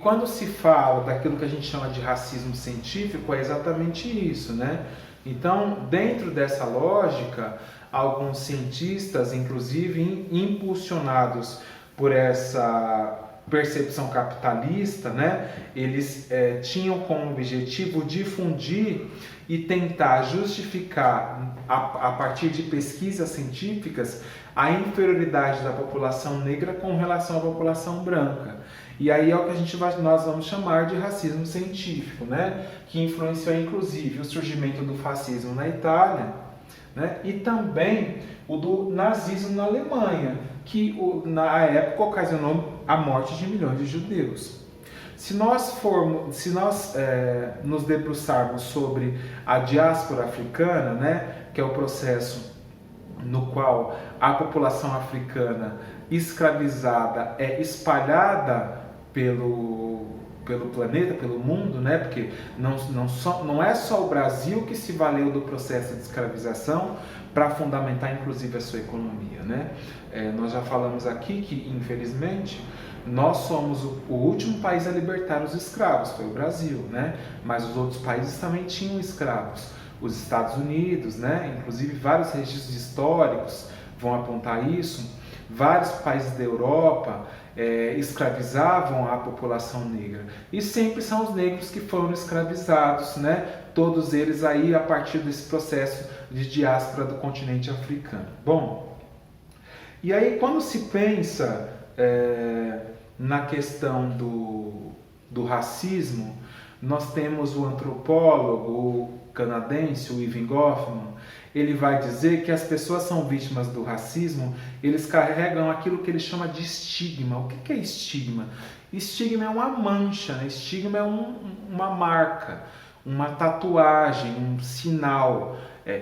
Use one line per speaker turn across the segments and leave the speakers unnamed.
quando se fala daquilo que a gente chama de racismo científico, é exatamente isso, né? Então, dentro dessa lógica, alguns cientistas, inclusive impulsionados por essa percepção capitalista, né, eles tinham como objetivo difundir e tentar justificar, a partir de pesquisas científicas, a inferioridade da população negra com relação à população branca. E aí é o que nós vamos chamar de racismo científico, né, que influenciou inclusive o surgimento do fascismo na Itália, né, e também o do nazismo na Alemanha, que na época ocasionou a morte de milhões de judeus. Se nós nos debruçarmos sobre a diáspora africana, né, que é o processo no qual a população africana escravizada é espalhada pelo planeta, pelo mundo, né? Porque não é só o Brasil que se valeu do processo de escravização para fundamentar inclusive a sua economia, né? Nós já falamos aqui que, infelizmente, nós somos o último país a libertar os escravos, foi o Brasil, né? Mas os outros países também tinham escravos. Os Estados Unidos, né? Inclusive vários registros históricos vão apontar isso. Vários países da Europa escravizavam a população negra. E sempre são os negros que foram escravizados, né? Todos eles aí a partir desse processo de diáspora do continente africano. Bom, e aí quando se pensa na questão do racismo, nós temos o antropólogo canadense, o Irving Goffman. Ele vai dizer que as pessoas são vítimas do racismo, eles carregam aquilo que ele chama de estigma. O que é estigma? Estigma é uma mancha, né? Estigma é uma marca, uma tatuagem, um sinal.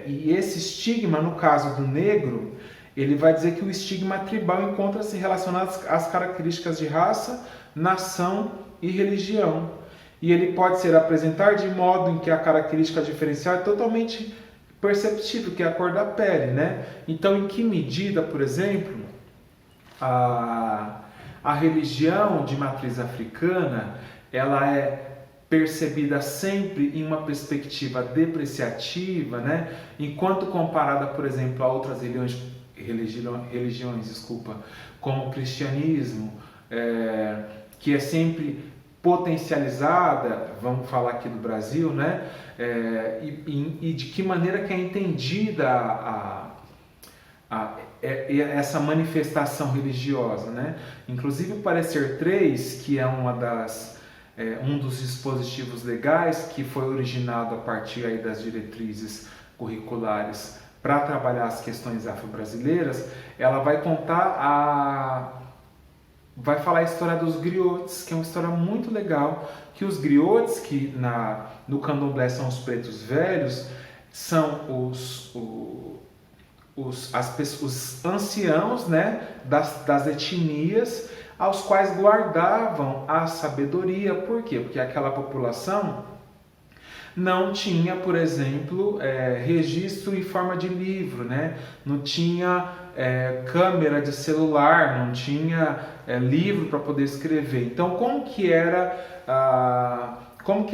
E esse estigma, no caso do negro, ele vai dizer que o estigma tribal encontra-se relacionado às características de raça, nação e religião. E ele pode ser apresentado de modo em que a característica diferencial é totalmente perceptível, que é a cor da pele, né? Então, em que medida, por exemplo, a religião de matriz africana, ela é percebida sempre em uma perspectiva depreciativa, né? Enquanto comparada, por exemplo, a outras religiões, como o cristianismo, que é sempre potencializada, vamos falar aqui do Brasil, né? E de que maneira que é entendida essa manifestação religiosa, né? Inclusive o parecer 3, que é um dos dispositivos legais que foi originado a partir aí das diretrizes curriculares para trabalhar as questões afro-brasileiras, ela vai vai falar a história dos griotes, que é uma história muito legal, que os griotes, que no candomblé são os pretos velhos, são os anciãos, né, das etnias, aos quais guardavam a sabedoria. Por quê? Porque aquela população não tinha, por exemplo, registro em forma de livro, né? Não tinha câmera de celular, não tinha livro para poder escrever. Então, como que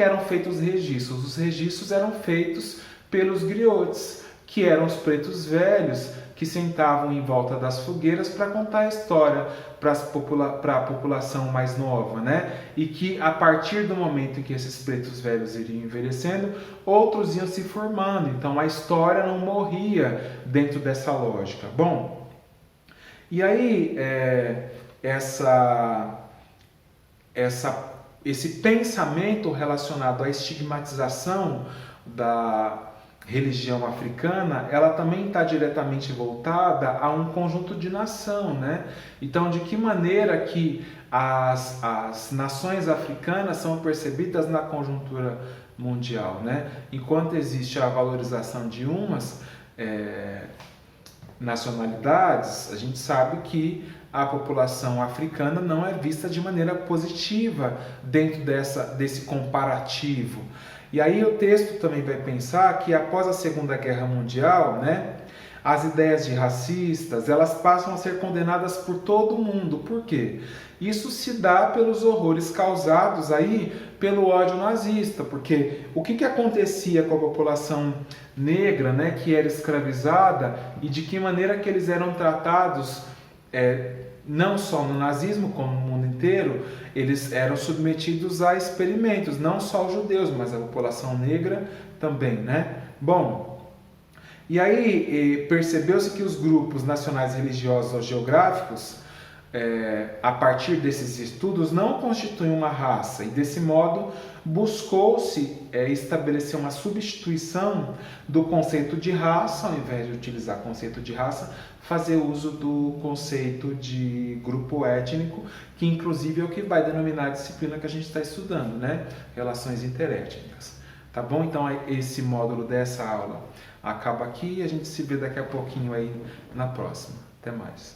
eram feitos os registros? Os registros eram feitos pelos griotes, que eram os pretos velhos que sentavam em volta das fogueiras para contar a história para a população mais nova, né? E que a partir do momento em que esses pretos velhos iriam envelhecendo, outros iam se formando. Então a história não morria dentro dessa lógica. Bom, e aí esse pensamento relacionado à estigmatização da religião africana, ela também está diretamente voltada a um conjunto de nação, né? Então, de que maneira que as nações africanas são percebidas na conjuntura mundial, né? Enquanto existe a valorização de umas nacionalidades, a gente sabe que a população africana não é vista de maneira positiva dentro desse comparativo. E aí o texto também vai pensar que após a Segunda Guerra Mundial, né, as ideias de racistas, elas passam a ser condenadas por todo mundo. Por quê? Isso se dá pelos horrores causados aí pelo ódio nazista, porque o que acontecia com a população negra, né, que era escravizada, e de que maneira que eles eram tratados, não só no nazismo, como no mundo inteiro, eles eram submetidos a experimentos, não só os judeus, mas a população negra também, né? Bom, e aí percebeu-se que os grupos nacionais religiosos ou geográficos, a partir desses estudos, não constituem uma raça, e desse modo buscou-se estabelecer uma substituição do conceito de raça. Ao invés de utilizar o conceito de raça, fazer uso do conceito de grupo étnico, que inclusive é o que vai denominar a disciplina que a gente está estudando, né? Relações interétnicas. Tá bom? Então esse módulo dessa aula acaba aqui e a gente se vê daqui a pouquinho aí na próxima. Até mais.